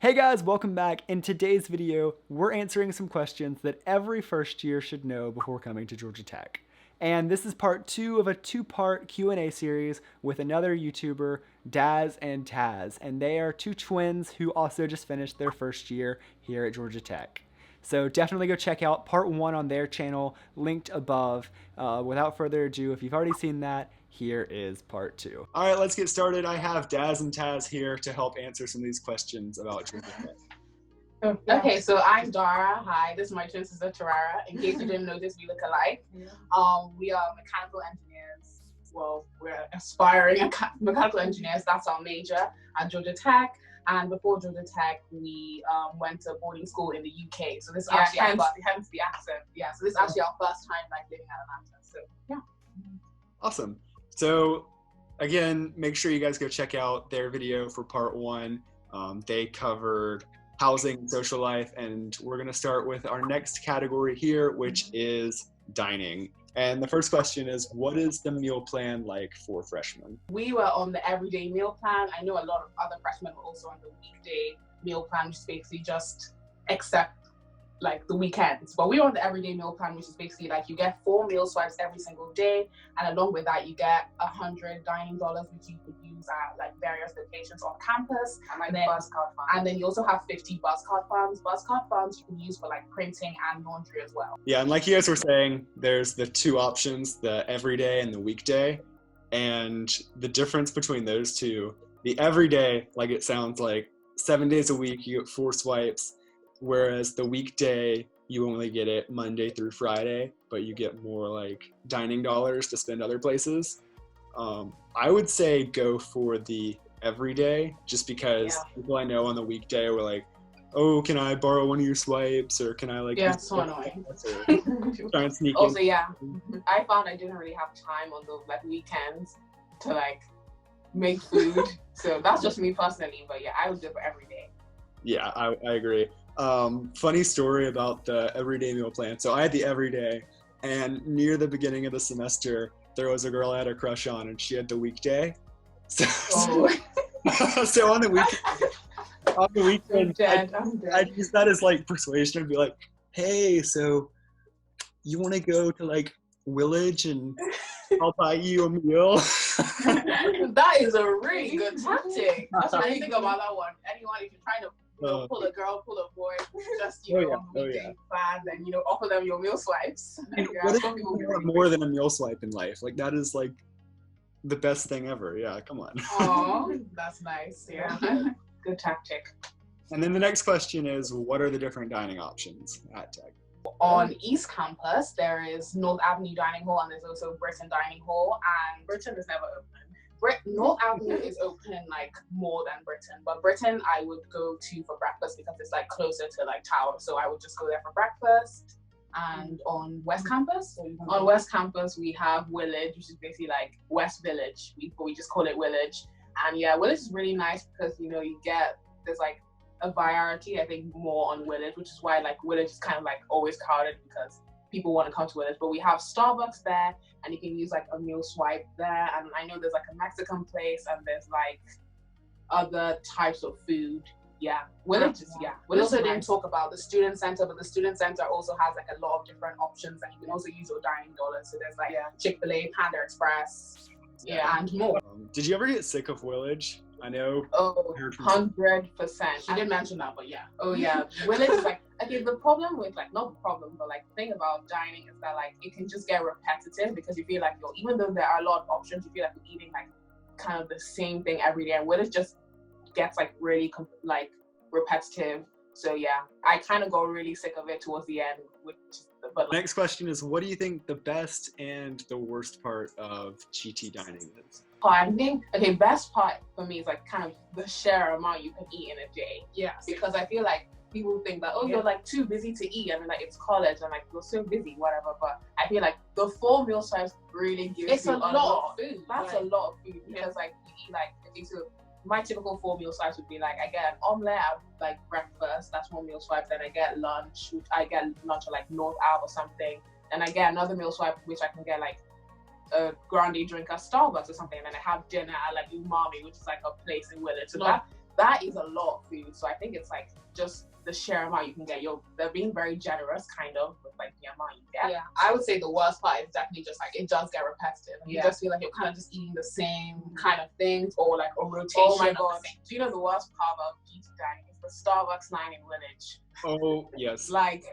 Hey guys, welcome back. In today's video, we're answering some questions that every first year should know before coming to Georgia Tech. And this is part 2 of a 2-part Q&A series with another YouTuber, Daz and Taz. And they are two twins who also just finished their first year here at Georgia Tech. So definitely go check out part 1 on their channel, linked above. Without further ado, if you've already seen that, here is part 2. All right, let's get started. I have Daz and Taz here to help answer some of these questions about Georgia Tech. Okay, so I'm Dara. Hi, this is my twin sister Tarara. In case you didn't notice, we look alike. We are mechanical engineers. Well, we're aspiring mechanical engineers. That's our major at Georgia Tech. And before Georgia Tech, we went to boarding school in the UK. So this is actually hence the accent. Yeah, so this is actually our first time living at Atlanta. So yeah. Awesome. So again, make sure you guys go check out their video for part 1. They covered housing and social life, and we're going to start with our next category here, which is dining. And the first question is, what is the meal plan like for freshmen? We were on the everyday meal plan. I know a lot of other freshmen were also on the weekday meal plan, which is basically just accept like the weekends. But we were on the everyday meal plan, which is basically like you get 4 meal swipes every single day, and along with that you get $100 dining dollars, which you could use at like various locations on campus. And like bus card funds. And then you also have 50 bus card funds. Bus card funds you can use for like printing and laundry as well. Yeah, and like you guys were saying, there's the 2 options, the everyday and the weekday. And the difference between those two, the everyday, like it sounds like 7 days a week, you get 4 swipes. Whereas the weekday, you only get it Monday through Friday, but you get more like dining dollars to spend other places. I would say go for the everyday, just because people I know on the weekday were like, oh, can I borrow one of your swipes? Or can I like... Yeah, so annoying. Try and sneak also, in. yeah, I found I didn't really have time on those like weekends to like make food. So that's just me personally, but yeah, I would do it for every day. Yeah, I agree. Funny story about the everyday meal plan. So I had the everyday, and near the beginning of the semester, there was a girl I had a crush on, and she had the weekday. So, so on the weekend, I'd use that as like persuasion and be like, hey, so you want to go to like Village and I'll buy you a meal? That is a really good tactic. That's what I think about that one. Anyone, if you're trying to pull a girl, pull a boy, just plan and offer them your meal swipes. What if you want more than a meal swipe in life? Like that is like the best thing ever. Yeah, come on. Oh, that's nice. Yeah, good tactic. And then the next question is, what are the different dining options at Tech? On East Campus, there is North Avenue Dining Hall, and there's also Britain Dining Hall, and Britain is never open. North Avenue is open like more than Britain, but Britain I would go to for breakfast because it's like closer to like Tower, so I would just go there for breakfast. And on West Campus, we have Village, which is basically like West Village. We just call it Village, and yeah, Village is really nice because there's like a variety. I think more on Village, which is why like Village is kind of like always crowded because people want to come to Village. But we have Starbucks there, and you can use like a meal swipe there. And I know there's like a Mexican place, and there's like other types of food. Yeah, Village is We also didn't talk about the student center, but the student center also has like a lot of different options, and you can also use your dining dollars. So there's like Chick-fil-A, Panda Express, and more. Did you ever get sick of Village? I know. Oh, 100%. She did mention that, but yeah. Oh yeah, Village is like, okay, the problem with like, not the problem, but like the thing about dining is that like it can just get repetitive because you feel like even though there are a lot of options, you feel like you're eating like kind of the same thing every day, and Village just gets like really like repetitive. So yeah, I kind of got really sick of it towards the end. Next question is, what do you think the best and the worst part of GT dining is? I think, best part for me is like kind of the sheer amount you can eat in a day. Yeah. Because I feel like people think that, you're like too busy to eat. I mean, like it's college and like you're so busy, whatever. But I feel like the 4 meal swipes really gives you a lot of food. That's a lot of food because like you eat like, so my typical 4 meal swipes would be like, I get an omelette at like breakfast, that's 1 meal swipe. Then I get lunch, at like North Ave or something. Then I get another meal swipe, which I can get like a grande drink at Starbucks or something. And then I have dinner at like Umami, which is like a place in Village. So that is a lot of food. So I think it's like just the sheer amount you can get. They're being very generous, kind of, with like the amount you get. Yeah. I would say the worst part is definitely just like it does get repetitive. You just feel like you're kind of just eating the same kind of things, or like a rotation. Oh my god! Do you know the worst part about beauty dining is the Starbucks line in Village? Oh yes. Like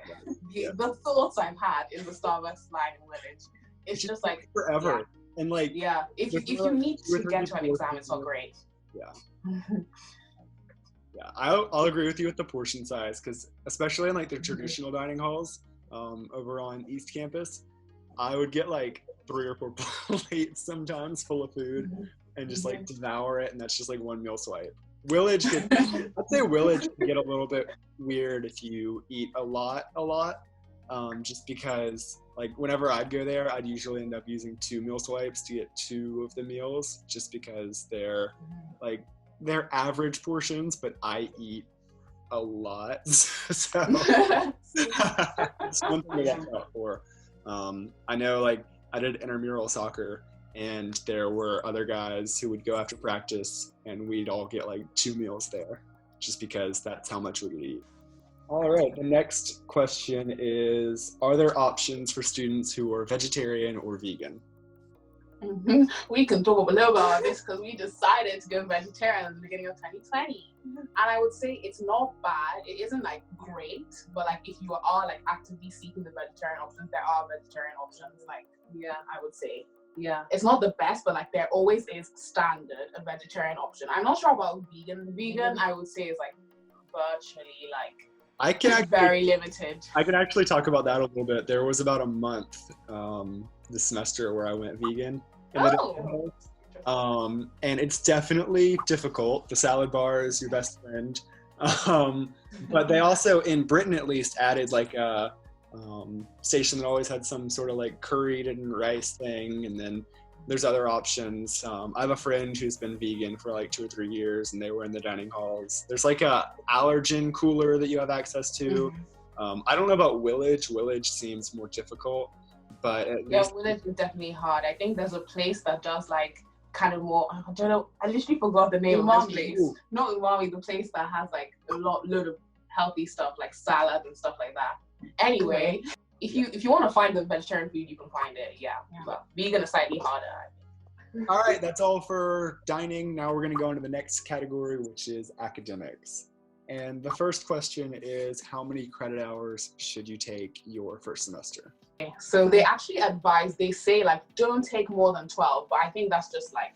the thoughts I've had in the Starbucks line in Village, it's just like forever. And like if you need to get to an exam, it's not great. Yeah. Yeah, I'll agree with you with the portion size, because especially in like the traditional dining halls over on East Campus, I would get like 3 or 4 plates sometimes full of food and just like devour it, and that's just like one meal swipe. I'd say Willage can get a little bit weird if you eat a lot, just because like whenever I'd go there, I'd usually end up using 2 meal swipes to get 2 of the meals, just because they're average portions, but I eat a lot. So it's one thing to watch out for. I know like I did intramural soccer, and there were other guys who would go after practice, and we'd all get like 2 meals there, just because that's how much we would eat. All right, the next question is, are there options for students who are vegetarian or vegan? We can talk a little bit about this because we decided to go vegetarian at the beginning of 2020. And I would say it's not bad. It isn't like great, but like if you are like actively seeking the vegetarian options, there are vegetarian options. Like, I would say. Yeah. It's not the best, but like there always is standard a vegetarian option. I'm not sure about vegan. Vegan, I would say, is like virtually like very limited. I can actually talk about that a little bit. There was about a month this semester where I went vegan. And it's definitely difficult. The salad bar is your best friend. But they also, in Britain at least, added like a station that always had some sort of like curried and rice thing, and then there's other options. I have a friend who's been vegan for like 2 or 3 years, and they were in the dining halls. There's like a allergen cooler that you have access to. I don't know about Willage. Willage seems more difficult, but at least Willage is definitely hard. I think there's a place that does like kind of more, I don't know, I literally forgot the name of this place. Not umami, the place that has like a load of healthy stuff like salad and stuff like that. Anyway, if you want to find the vegetarian food, you can find it. But vegan is slightly harder, I think. All right, that's all for dining. Now we're going to go into the next category, which is academics. And the first question is, how many credit hours should you take your first semester? So they actually advise, they say like don't take more than 12, but I think that's just like,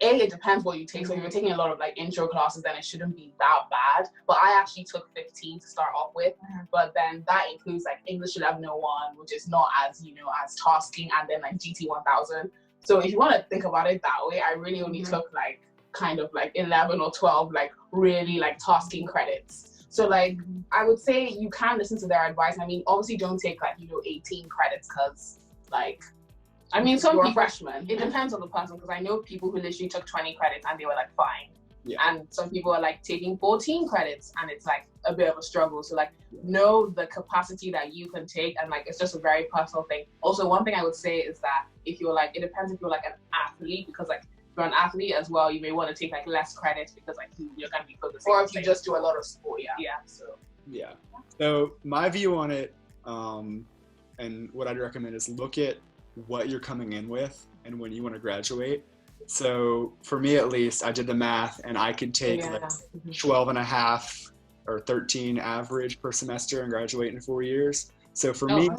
it depends what you take. So if you're taking a lot of like intro classes, then it shouldn't be that bad. But I actually took 15 to start off with, but then that includes like English 1101, which is not as, as tasking, and then like GT 1000. So if you want to think about it that way, I really only took like kind of like 11 or 12 like really like tasking credits. So like I would say you can listen to their advice. I mean, obviously don't take like 18 credits, because like, I mean, some people freshmen. It depends on the person, because I know people who literally took 20 credits and they were like fine. And some people are like taking 14 credits and it's like a bit of a struggle. So like know the capacity that you can take, and like it's just a very personal thing. Also, one thing I would say is that if you're like, it depends if you're like an athlete, because like if you're an athlete as well, you may want to take like less credits because like you're going to be focusing. Or if you just do a lot of sport, So my view on it, and what I'd recommend is look at what you're coming in with and when you want to graduate. So for me, at least, I did the math, and I could take like 12 and a half or 13 average per semester and graduate in 4 years. So for me,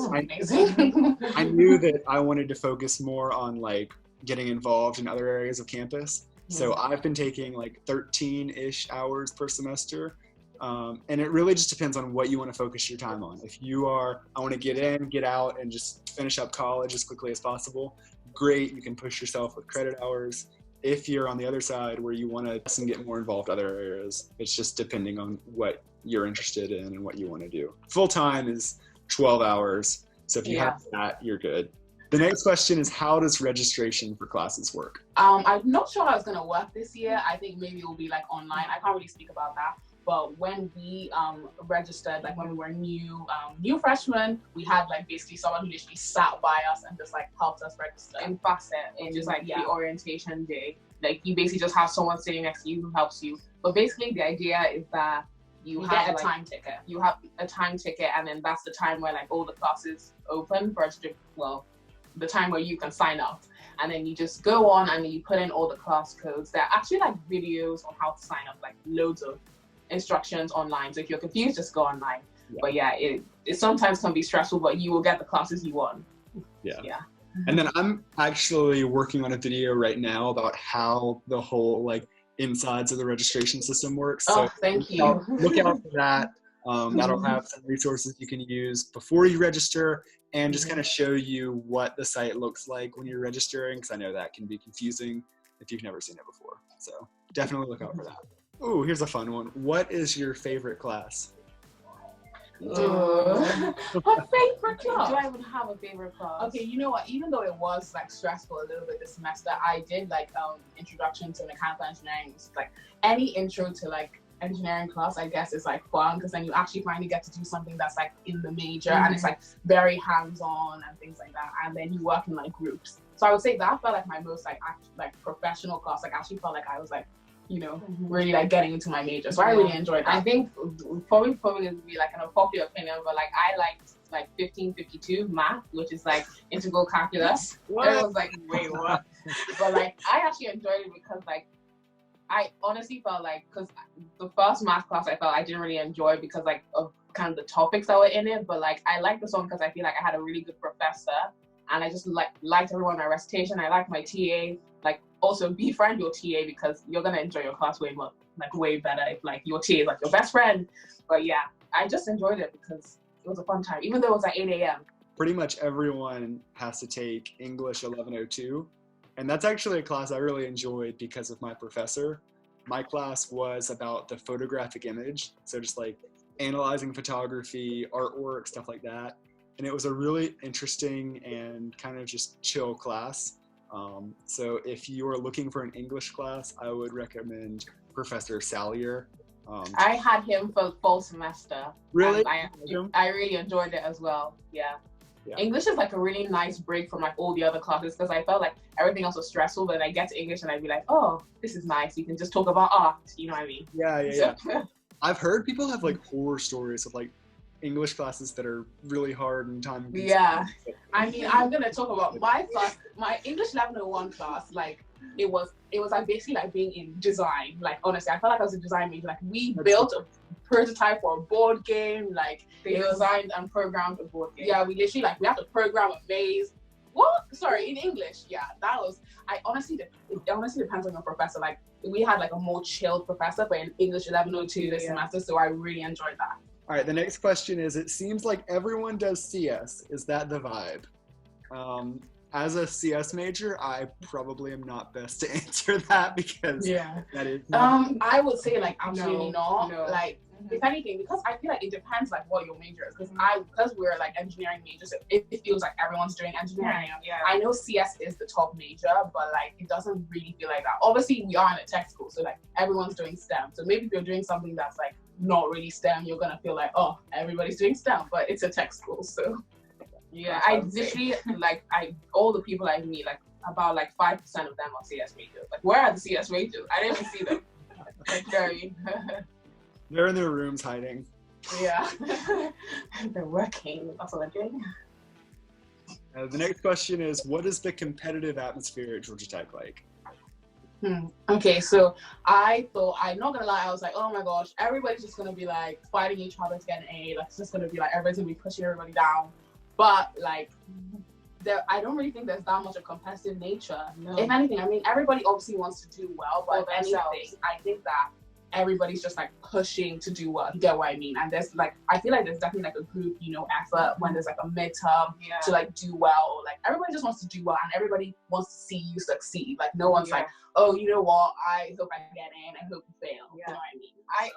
I knew that I wanted to focus more on like getting involved in other areas of campus. So I've been taking like 13-ish hours per semester. And it really just depends on what you want to focus your time on. If you are, I want to get in, get out, and just finish up college as quickly as possible, great, you can push yourself with credit hours. If you're on the other side where you want to get more involved in other areas, it's just depending on what you're interested in and what you want to do. Full time is 12 hours. So if you have that, you're good. The next question is, how does registration for classes work? I'm not sure how it's going to work this year. I think maybe it will be like online. I can't really speak about that. But when we registered, like when we were new freshmen, we had like basically someone who literally sat by us and just like helped us register. In Facet, in just like the orientation day. like you basically just have someone sitting next to you who helps you. But basically the idea is that you have get a like, time ticket. You have a time ticket, and then that's the time where like all the classes open for the time where you can sign up. And then you just go on and you put in all the class codes. There are actually like videos on how to sign up, like loads of instructions online. So if you're confused, just go online. Yeah. But yeah, it sometimes can be stressful, but you will get the classes you want. Yeah. Yeah. And then I'm actually working on a video right now about how the whole like insides of the registration system works. Oh, so thank you. Look out for that. That'll have some resources you can use before you register and just kind of show you what the site looks like when you're registering, because I know that can be confusing if you've never seen it before. So definitely look out for that. Ooh, here's a fun one. What is your favorite class? My favorite class? Do I even have a favorite class? Okay, you know what? Even though it was like stressful a little bit this semester, I did like introduction to mechanical engineering. It's like any intro to like engineering class, I guess, is like fun because then you actually finally get to do something that's like in the major and it's like very hands-on and things like that, and then you work in like groups. So I would say that felt like my most like professional class. Like I actually felt like I was like, you know, really like getting into my major. So I really enjoyed that. I think probably would be like an unpopular opinion, but like I liked like 1552 math, which is like integral calculus. What? It was like, wait, what? But like I actually enjoyed it because like I honestly felt like, because the first math class I felt I didn't really enjoy because like of kind of the topics that were in it, but like I liked this one because I feel like I had a really good professor and I just liked everyone in my recitation. I liked my TA. Like also befriend your TA because you're gonna enjoy your class way more, like way better if like your TA is like your best friend. But yeah, I just enjoyed it because it was a fun time, even though it was at 8 a.m. Pretty much everyone has to take English 1102. And that's actually a class I really enjoyed because of my professor. My class was about the photographic image. So just like analyzing photography, artwork, stuff like that. And it was a really interesting and kind of just chill class. So if you are looking for an English class, I would recommend Professor Salyer. I had him for full semester. Really? I really enjoyed it as well. Yeah. English is like a really nice break from like all the other classes because I felt like everything else was stressful, but then I get to English and I'd be like, oh, this is nice. You can just talk about art. You know what I mean? Yeah. I've heard people have like horror stories of like English classes that are really hard and time consuming. Yeah. I mean, I'm going to talk about my class, my English 1101 class. Like it was like basically like being in design. Like honestly, I felt like I was a design major. Like we built a prototype for a board game. Like they designed and programmed a board game. Yeah, we literally like we had to program a maze. What? Sorry, in English. Yeah, that was. It honestly depends on your professor. Like we had like a more chilled professor, but in English 1102 this semester, so I really enjoyed that. All right, the next question is: it seems like everyone does CS. Is that the vibe? As a CS major, I probably am not best to answer that because that is. I would say like absolutely not. No. Like if anything, because I feel like it depends like what your major is. Because we're like engineering majors, it feels like everyone's doing engineering. Yeah. I know CS is the top major, but like it doesn't really feel like that. Obviously, we are in a tech school, so like everyone's doing STEM. So maybe if you're doing something that's like not really STEM, you're gonna feel like, oh, everybody's doing STEM, but it's a tech school, so. Yeah, I literally like all the people I meet, like about like 5% of them are CS majors. Like where are the CS majors? I didn't even see them. Like they're in their rooms hiding. Yeah. They're working. That's what they're doing. The next question is, what is the competitive atmosphere at Georgia Tech like? Okay, so I thought, I'm not gonna lie, I was like, oh my gosh, everybody's just gonna be like fighting each other to get an A. Like it's just gonna be like everybody's gonna be pushing everybody down. But like, I don't really think there's that much of competitive nature. No. If anything, I mean, everybody obviously wants to do well, but if anything, I think that everybody's just like pushing to do well. You get what I mean? And there's like, I feel like there's definitely like a group, you know, effort when there's like a midterm to like do well. Like everybody just wants to do well, and everybody wants to see you succeed. Like no one's like, oh, you know what? I hope I get in. I hope you fail. You know what I mean? I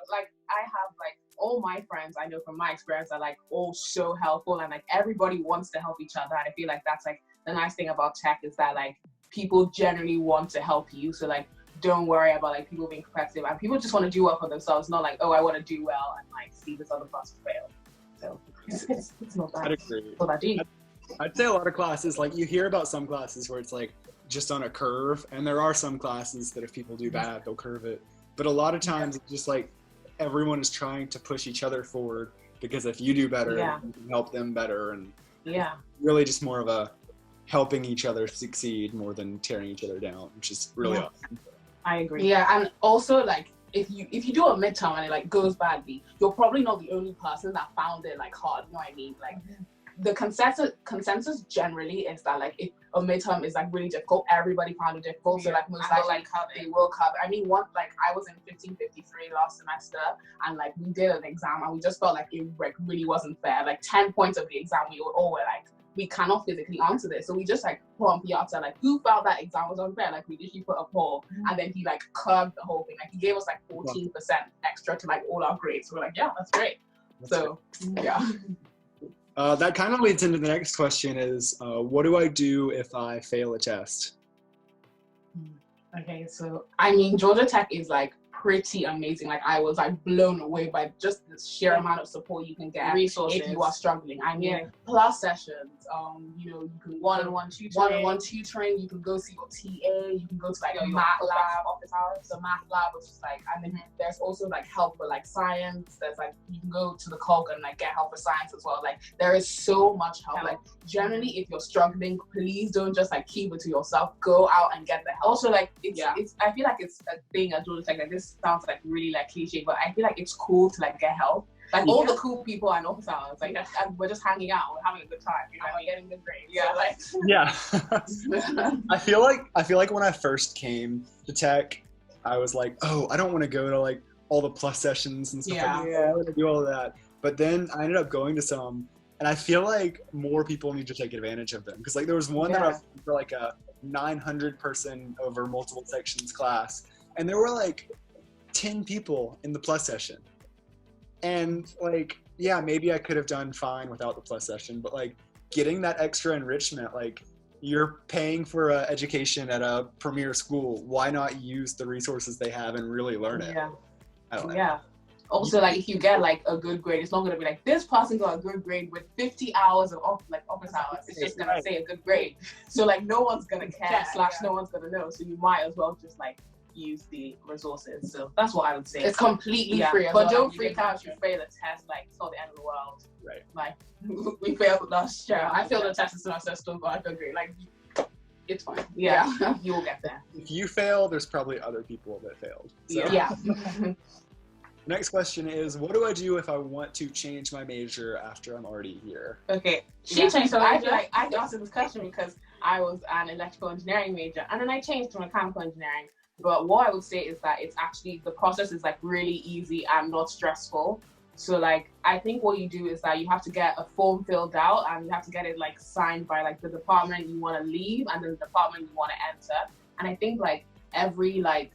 have like all my friends I know from my experience are like all so helpful, and like everybody wants to help each other. And I feel like that's like the nice thing about tech is that like people generally want to help you. So like don't worry about like people being competitive, and people just want to do well for themselves, not like, oh, I want to do well and like see this other person fail. So it's not bad. I'd agree. What about you? I'd say a lot of classes, like you hear about some classes where it's like just on a curve. And there are some classes that if people do bad, they'll curve it. But a lot of times it's just like everyone is trying to push each other forward, because if you do better, you can help them better. And really just more of a helping each other succeed more than tearing each other down, which is really awesome. I agree. Yeah, and also like if you do a midterm and it like goes badly, you're probably not the only person that found it like hard. You know what I mean? Like the consensus generally is that like if a midterm is like really difficult, everybody found it difficult. So like most likely they will cover. I mean, like I was in 1553 last semester, and like we did an exam and we just felt like it like really wasn't fair. Like 10 points of the exam, we all were like, we cannot physically answer this. So we just like put on Piazza, like who felt that exam was unfair? Like we literally put a poll, and then he like curved the whole thing. Like he gave us like 14% extra to like all our grades. So we're like, yeah, that's great. Yeah. That kind of leads into the next question is, what do I do if I fail a test? Okay, so I mean, Georgia Tech is like pretty amazing. Like I was like blown away by just the sheer amount of support you can get, resources, if you are struggling. I mean, plus sessions, you know, you can one-on-one tutoring, you can go see your TA, you can go to like your math lab, office hours, the math lab, which is like, and then there's also like help for like science. There's like, you can go to the COG and like get help for science as well. Like there is so much help. Like generally, if you're struggling, please don't just like keep it to yourself. Go out and get the help. Also, like it's I feel like it's a thing at Georgia Tech. Like this sounds like really like cliche, but I feel like it's cool to like get help. Like all the cool people and office hours, like we're just hanging out, we're having a good time, you know, we're getting good grades. I feel like when I first came to Tech, I was like, oh, I don't want to go to like all the plus sessions and stuff. I want to do all of that. But then I ended up going to some, and I feel like more people need to take advantage of them, because like there was one that I was for like a 900 person over multiple sections class, and there were like 10 people in the plus session. And like, yeah, maybe I could have done fine without the plus session, but like getting that extra enrichment, like you're paying for an education at a premier school. Why not use the resources they have and really learn it? I don't know. Also, like if you get like a good grade, it's not gonna be like this person got a good grade with 50 hours of office hours. It's just gonna say a good grade. So like no one's gonna care / no one's gonna know. So you might as well just like use the resources. So that's what I would say. It's completely free. But don't freak out if you fail a test. Like it's not the end of the world. Right. Like we failed last year. I failed a test in semester still, but I feel great. Like it's fine. Yeah. You will get there. If you fail, there's probably other people that failed. So. Next question is, what do I do if I want to change my major after I'm already here? Okay. She changed. So I feel like I answered this question because I was an electrical engineering major, and then I changed to mechanical engineering. But what I would say is that it's actually, the process is like really easy and not stressful. So like, I think what you do is that you have to get a form filled out, and you have to get it like signed by like the department you want to leave and then the department you want to enter. And I think like every like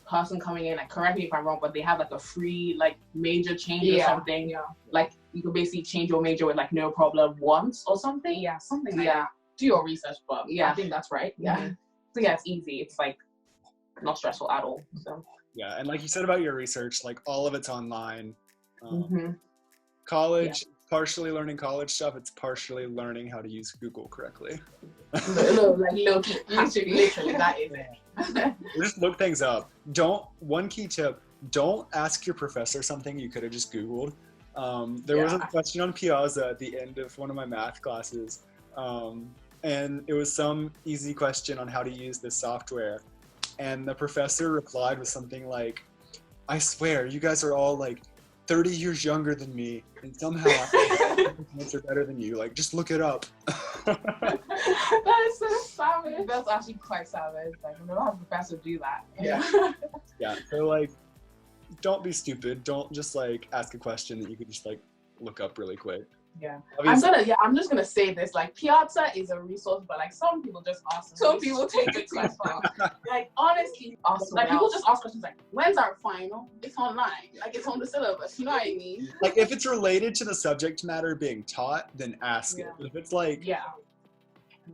person coming in, like correct me if I'm wrong, but they have like a free like major change or something. Like you can basically change your major with like no problem once or something. Something like that. Do your research, but I think that's right. So yeah, it's easy. It's like not stressful at all. So and like you said about your research, like all of it's online. College, partially learning college stuff, it's partially learning how to use Google correctly. Literally, that is it. Just look things up. One key tip, don't ask your professor something you could have just Googled. There was a question on Piazza at the end of one of my math classes, and it was some easy question on how to use this software. And the professor replied with something like, I swear, you guys are all like 30 years younger than me, and somehow are better than you. Like, just look it up. That is so savage. That's actually quite savage. Like, I've never had a professor do that. So like, don't be stupid. Don't just like ask a question that you could just like look up really quick. I'm just gonna say this, like Piazza is a resource, but like some people just ask. Some people take it too far. Like honestly, like people just ask questions like, "When's our final?" It's online, like it's on the syllabus. You know what I mean? Like if it's related to the subject matter being taught, then ask it. But if it's like,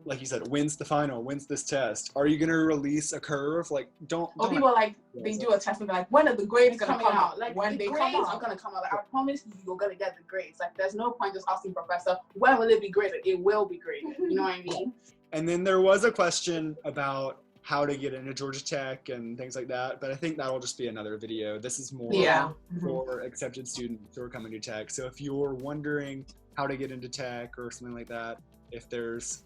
like you said, when's the final? When's this test? Are you gonna release a curve? Like don't. Or people are like they do a test and they're like, when are the grades gonna come out? Like when the grades are gonna come out. Like I promise you're gonna get the grades. Like there's no point just asking professor, when will it be graded? It will be graded. You know what I mean? And then there was a question about how to get into Georgia Tech and things like that, but I think that'll just be another video. This is more for accepted students who are coming to Tech. So if you're wondering how to get into Tech or something like that, if there's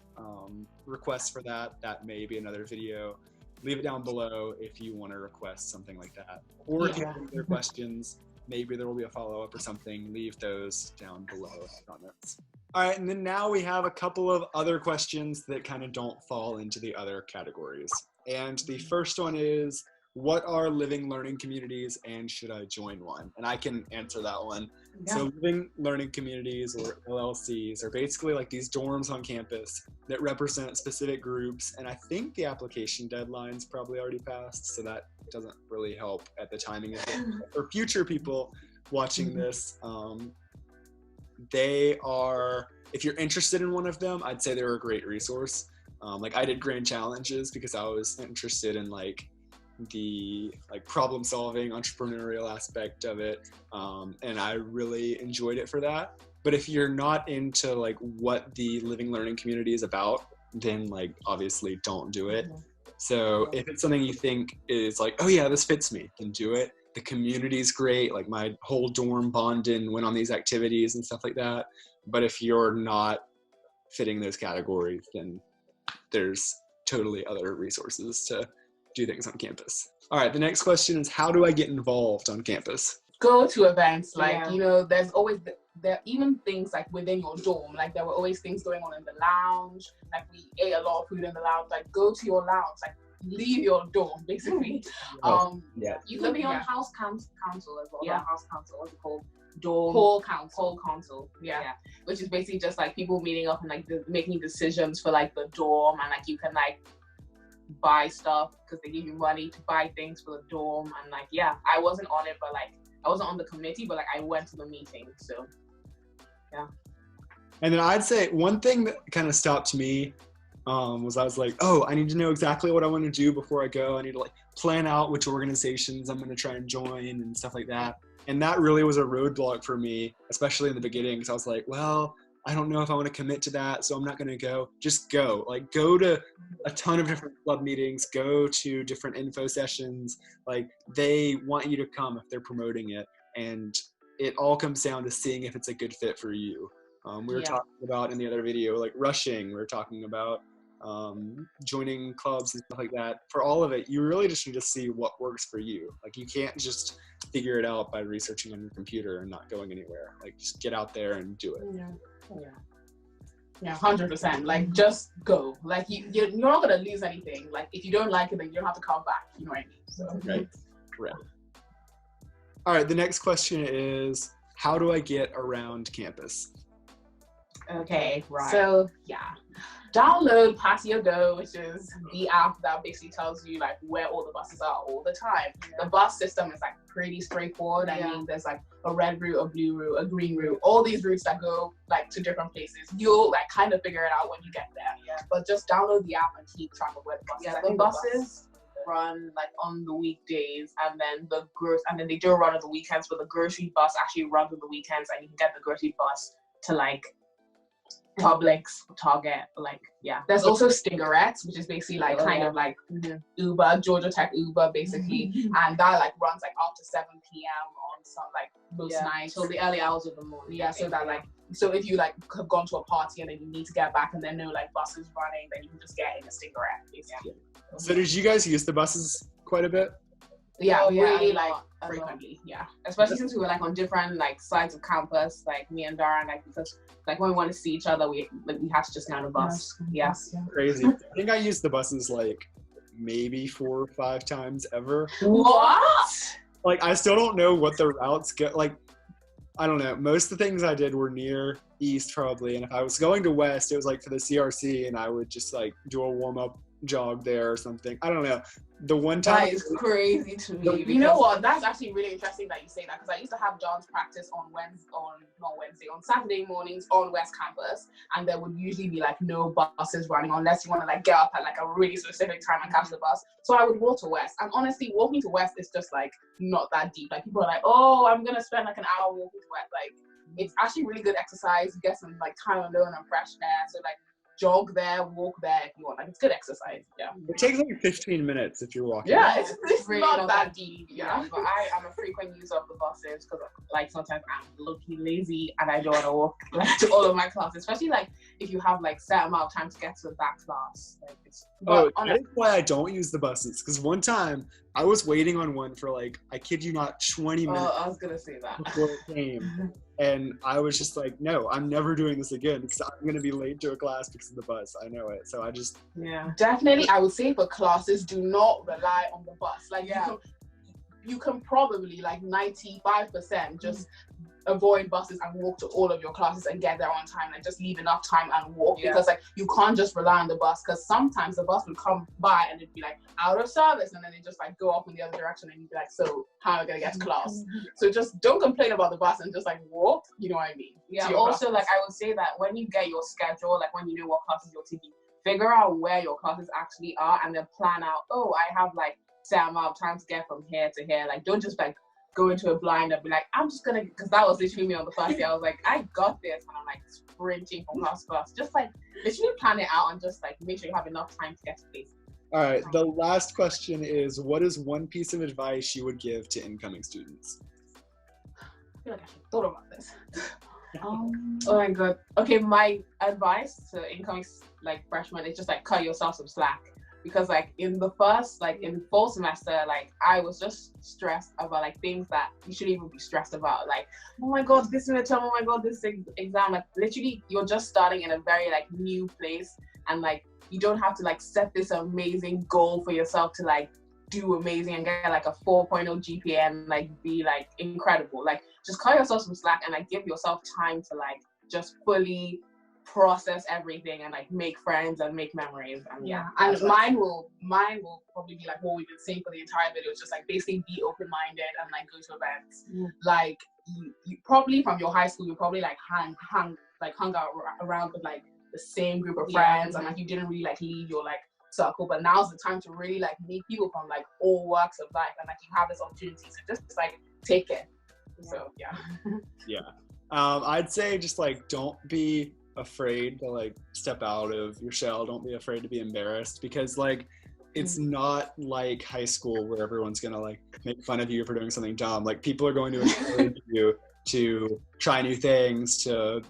requests for that, that may be another video. Leave it down below if you want to request something like that. Or if you have any other questions, maybe there will be a follow-up or something. Leave those down below in the comments. All right, and then now we have a couple of other questions that kind of don't fall into the other categories. And the first one is, what are living learning communities and should I join one? And I can answer that one. Yeah. So living learning communities, or LLCs, are basically like these dorms on campus that represent specific groups. And I think the application deadline's probably already passed, so that doesn't really help at the timing of it. For future people watching this, they are, if you're interested in one of them, I'd say they're a great resource. Like I did Grand Challenges because I was interested in like the problem solving entrepreneurial aspect of it, and I really enjoyed it for that. But if you're not into like what the living learning community is about, then like obviously don't do it. So if it's something you think is like, oh yeah, this fits me, then do it. The community's great, like my whole dorm bonded and went on these activities and stuff like that. But if you're not fitting those categories, then there's totally other resources to do things on campus. All right, the next question is, how do I get involved on campus? Go to events, like, you know, there's always, there even things like within your dorm, like there were always things going on in the lounge, like we ate a lot of food in the lounge, like go to your lounge, like leave your dorm, basically. You can be on house council as well. Yeah. House council, what's it called? Dorm. Whole council. Whole council. Yeah. Which is basically just like people meeting up and like making decisions for like the dorm, and like you can like buy stuff because they give you money to buy things for the dorm. And like, yeah, I wasn't on it, but like I wasn't on the committee, but like I went to the meeting. So yeah. And then I'd say one thing that kind of stopped me was I was like, oh, I need to know exactly what I want to do before I go. I need to like plan out which organizations I'm going to try and join and stuff like that. And that really was a roadblock for me, especially in the beginning, because I was like, well, I don't know if I want to commit to that, so I'm not going to go. Just go. Like, go to a ton of different club meetings, go to different info sessions. Like, they want you to come if they're promoting it. And it all comes down to seeing if it's a good fit for you. We were talking about in the other video, like rushing. We were talking about joining clubs and stuff like that. For all of it, you really just need to see what works for you. Like, you can't just figure it out by researching on your computer and not going anywhere. Like, just get out there and do it. Yeah, 100%. Like, just go. Like, you're not gonna lose anything. Like, if you don't like it, then you don't have to come back. You know what I mean? So right. All right, the next question is, how do I get around campus? Okay, right. So download Patio Go, which is the app that basically tells you like where all the buses are all the time. The bus system is like pretty straightforward. I mean, there's like a red route, a blue route, a green route, all these routes that go like to different places. You'll like kind of figure it out when you get there. But just download the app and keep track of where the buses are. The buses run like on the weekdays, and then they do run on the weekends, but the grocery bus actually runs on the weekends, and you can get the grocery bus to like Publix, Target, like There's also Stingerettes, which is basically like kind of like Uber, Georgia Tech Uber, basically, and that like runs like up to 7 p.m. on some like most nights, so the early hours of the morning. So that like, so if you like have gone to a party and then you need to get back and then no like buses running, then you can just get in a Stingerette, basically. So did you guys use the buses quite a bit? Really like frequently, especially since we were like on different like sides of campus, like me and Dara, like because like when we want to see each other, we had to just get on a bus. Crazy. I think I used the buses like maybe 4 or 5 times ever. What? Like, I still don't know what the routes go. Like, I don't know. Most of the things I did were near east probably, and if I was going to west, it was like for the CRC, and I would just like do a warm up jog there or something. I don't know. The one time that is crazy to me. You know what? That's actually really interesting that you say that, because I used to have dance practice on Saturday mornings on West Campus, and there would usually be like no buses running unless you want to like get up at like a really specific time and catch the bus. So I would walk to West, and honestly, walking to West is just like not that deep. Like, people are like, oh, I'm gonna spend like an hour walking to West. Like, it's actually really good exercise. You get some like time alone and fresh air. So like, jog there, walk there if you want. Like, it's good exercise. Yeah. It takes like 15 minutes if you're walking. Yeah, it's really not not that that deep. Yeah, Yeah. but I am a frequent user of the buses because, like, sometimes I'm low-key lazy and I don't want to walk like to all of my classes, especially like if you have like set amount of time to get to that class. Like, it's Oh, that is why I don't use the buses. Because one time I was waiting on one for like, I kid you not, 20 minutes I was gonna say that. before it came. And I was just like, no, I'm never doing this again. I'm going to be late to a class because of the bus. I know it. So I just... Yeah. Definitely, I would say for classes, do not rely on the bus. Like, Yeah. you can probably, like, 95% just avoid buses and walk to all of your classes and get there on time. Like, just leave enough time and walk, Yeah. because like you can't just rely on the bus, because sometimes the bus would come by and it'd be like out of service, and then they just like go off in the other direction, and you'd be like, so how am I gonna get to class? So just don't complain about the bus and just like walk, you know what I mean? Yeah, to your also, classes. like, I would say that when you get your schedule, like when you know what classes you're taking, figure out where your classes actually are and then plan out, oh, I have like set amount of time to get from here to here. Like, don't just like go into a blind and be like, I'm just gonna, because that was literally me on the first day. I was like, I got this, and I'm like sprinting from class to class. Just like literally plan it out and just like make sure you have enough time to get to places. All right. The last question is, what is one piece of advice you would give to incoming students? I feel like I should have thought about this. Oh my god. Okay, my advice to incoming like freshmen is just like cut yourself some slack, because like in the first, like in fall semester, like I was just stressed about like things that you shouldn't even be stressed about. Like, oh my god, this midterm, oh my god, this exam. Like, literally you're just starting in a very like new place, and like you don't have to like set this amazing goal for yourself to like do amazing and get like a 4.0 GPA and like be like incredible. Like, just cut yourself some slack and like give yourself time to like just fully process everything and like make friends and make memories. And yeah, And that's mine will probably be like what we've been saying for the entire video. It's just like basically be open-minded and like go to events. Like you probably from your high school, you probably like hung out around with like the same group of friends, and like you didn't really like leave your like circle. But now's the time to really like meet people from like all walks of life, and like you have this opportunity, so just like take it. So yeah. Yeah. I'd say just like don't be afraid to like step out of your shell. Don't be afraid to be embarrassed, because like it's not like high school where everyone's gonna like make fun of you for doing something dumb. Like, people are going to encourage you to try new things, to,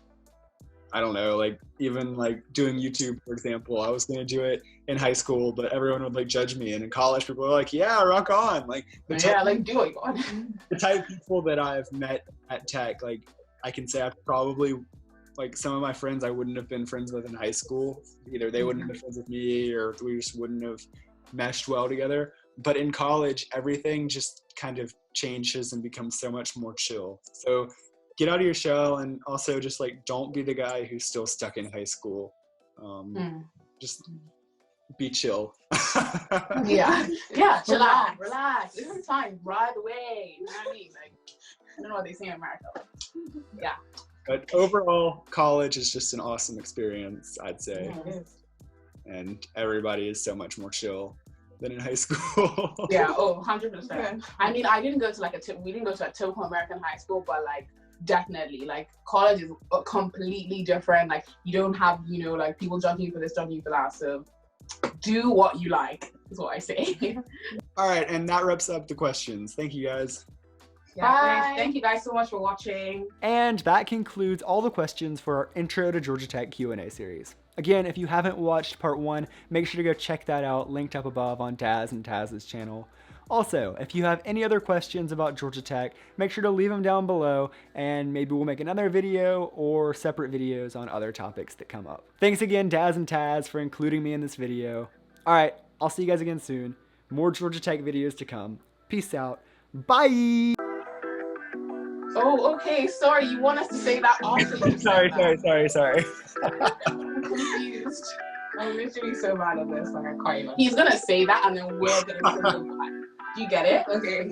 I don't know, like even like doing YouTube, for example. I was gonna do it in high school, but everyone would like judge me, and in college people are like, yeah, rock on. Like the type, like do what you want. the type of people that I've met at Tech, like I can say I've probably, like, some of my friends I wouldn't have been friends with in high school. Either they wouldn't have been friends with me, or we just wouldn't have meshed well together. But in college, everything just kind of changes and becomes so much more chill. So get out of your shell, and also just like don't be the guy who's still stuck in high school. Just be chill. Yeah, chill out, relax. It's your time, ride away. You know what I mean? Like, I don't know what they say in America. Yeah. But overall, college is just an awesome experience, I'd say. Yeah, it is. And everybody is so much more chill than in high school. Yeah, 100%. I mean, I didn't go to like we didn't go to a typical American high school, but like definitely, like college is completely different. Like, you don't have, you know, like people judging you for this, judging you for that. So do what you like, is what I say. All right, and that wraps up the questions. Thank you, guys. Bye. Thank you guys so much for watching. And that concludes all the questions for our Intro to Georgia Tech Q&A series. Again, if you haven't watched part 1, make sure to go check that out, linked up above on Daz and Taz's channel. Also, if you have any other questions about Georgia Tech, make sure to leave them down below, and maybe we'll make another video or separate videos on other topics that come up. Thanks again, Daz and Taz, for including me in this video. Alright, I'll see you guys again soon. More Georgia Tech videos to come. Peace out. Bye! Oh, okay. Sorry, you want us to say that after you sorry. I'm confused. I'm literally so bad at this. Like, I can't even. He's gonna say that, and then we're gonna say goodbye. Do you get it? Okay.